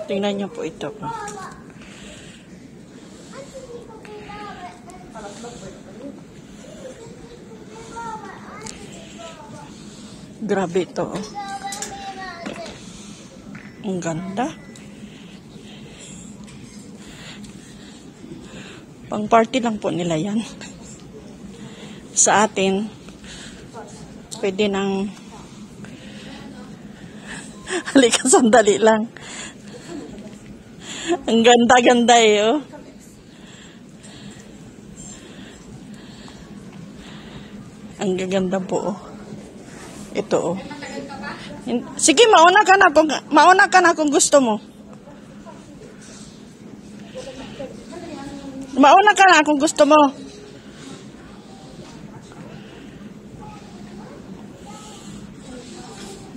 Tingnan niyo po ito. Grabe ito. Ang ganda. Pang party lang po nila yan. Sa atin, pwede nang halika sandali lang. Ang ganda-ganda eh, oh. Ang gaganda po, oh. Ito, oh. Sige, mauna ka na kung gusto mo. Mauna ka na kung gusto mo.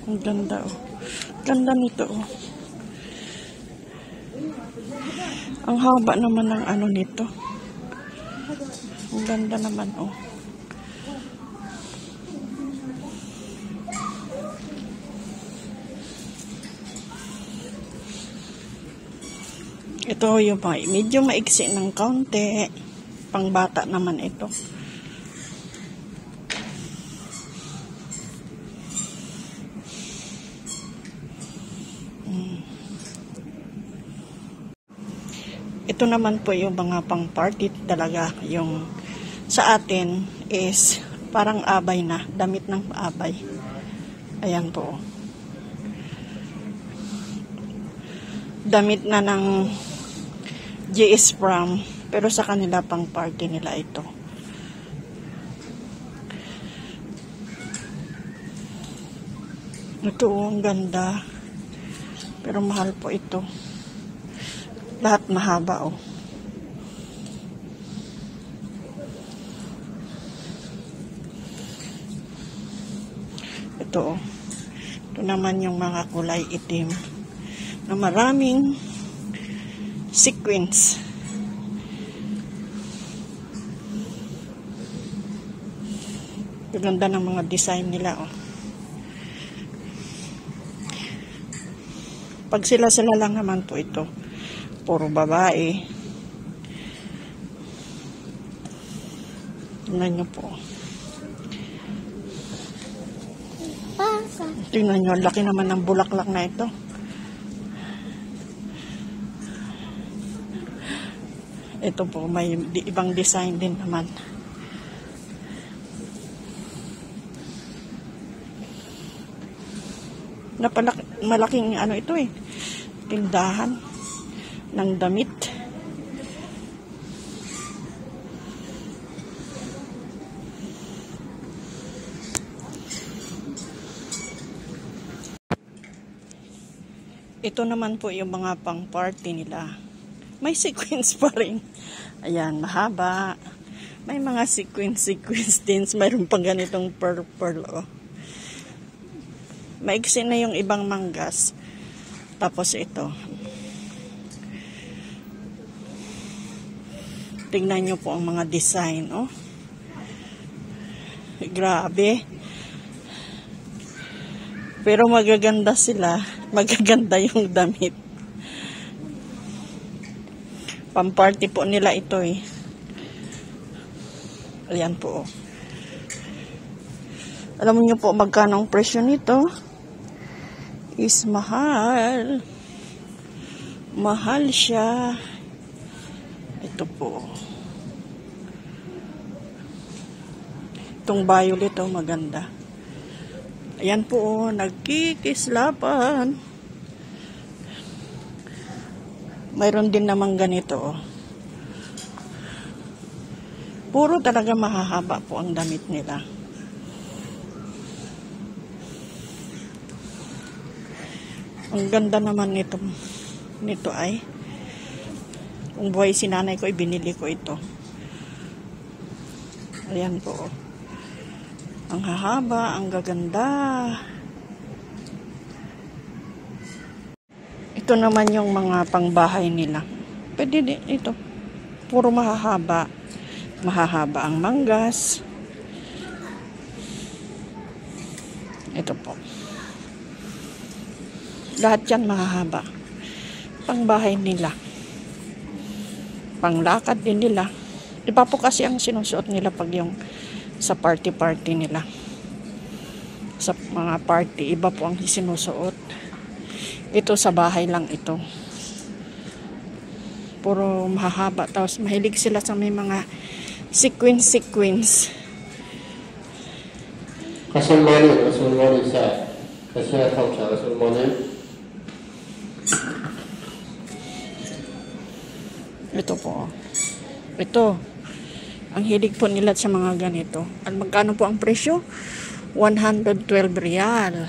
Ang ganda, oh. Ganda nito, oh. Ang haba naman ng ano nito. Ang ganda naman, oh. Ito yung medyo maiksi ng kaunti. Pang bata naman ito. Ito naman po yung mga pang party talaga. Yung sa atin is parang abay na. Damit ng abay. Ayan po. Damit na ng GS Prom. Pero sa kanila pang party nila ito. Ito, ang ganda. Pero mahal po ito. Lahat mahaba, oh. Ito, oh. Ito naman yung mga kulay itim na maraming sequins. Ang ganda ng mga design nila, oh. Pag sila-sila lang naman po ito. Puro babae. Tingnan nyo po. Tingnan nyo, laki naman ng bulaklak na ito. Ito po, may ibang design din naman. Malaking ano ito eh. Tindahan ng damit. Ito naman po yung mga pang party nila. May sequins pa rin. Ayan, mahaba. May mga sequins din. Mayroon pang ganitong pearl, oh. Maiksi na yung ibang manggas. Tapos ito. Tingnan nyo po ang mga design, oh. Grabe. Pero magaganda sila. Magaganda yung damit. Pamparty po nila ito, eh. Ayan po, oh. Alam niyo po magkano ang presyo nito? Is mahal. Mahal siya. Ito po. Itong violet, oh, maganda. Ayan po, oh, nagkikislapan. Mayroon din namang ganito, oh. Puro talaga mahahaba po ang damit nila. Ang ganda naman nito ay. Kung buhay si nanay ko, ibinili ko ito. Ayan po. Ang hahaba, ang gaganda. Ito naman yung mga pangbahay nila. Pwede din ito. Puro mahahaba. Mahahaba ang manggas. Ito po. Lahat yan mahahaba. Pangbahay nila. Panglakad din nila. Iba po kasi ang sinusuot nila pag yung sa party-party nila. Sa mga party, iba po ang sinusuot. Ito sa bahay lang ito. Puro mahahaba. Tapos mahilig sila sa may mga sequins. Rasulmani sa culture, Rasulmani. Ito po. Ito. Ang hilig po nila sa mga ganito. At magkano po ang presyo? 112 rial.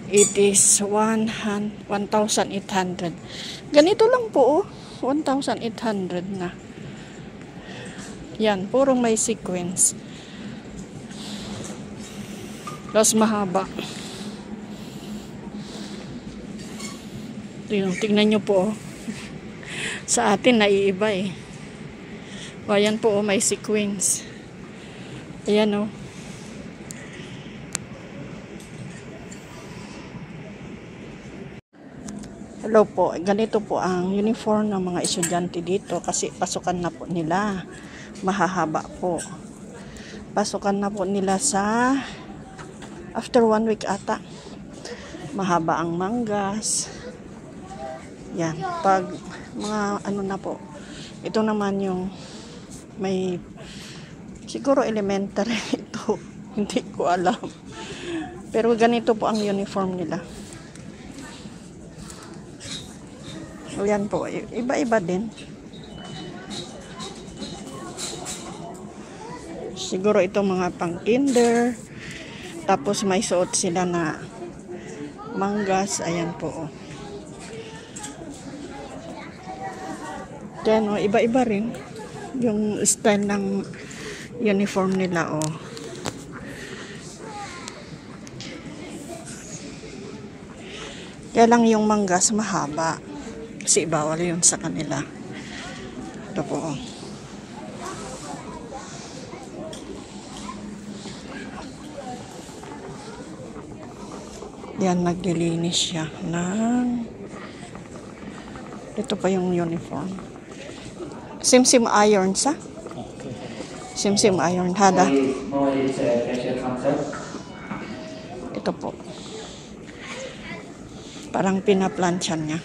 It is 1,800. Ganito lang po, 1,800 na. Yan, purong may sequence. Tapos mahaba. Tingnan nyo po. Sa atin, naiiba eh. O, ayan po, may sequence. Ayan o. Hello po, ganito po ang uniform ng mga estudyante dito kasi pasukan na po nila. Mahahaba po. Pasukan na po nila sa after 1 week ata. Mahaba ang manggas. Yan, pag mga ano na po. Ito naman yung may siguro elementary ito. Hindi ko alam. Pero ganito po ang uniform nila. O yan po, iba-iba din. Siguro ito mga pang kinder. Tapos may suot sila na manggas. Ayan po. Oh. Yan, oh, iba-iba rin. Yung style ng uniform nila. Oh. Kaya lang yung manggas mahaba. Kasi bawal yun sa kanila. Ito po. Oh. Yan, naglilinis siya ng ito pa yung uniform. Sim iron sa? Sim iron. Hada. Ito po. Parang pinaplansyan niya.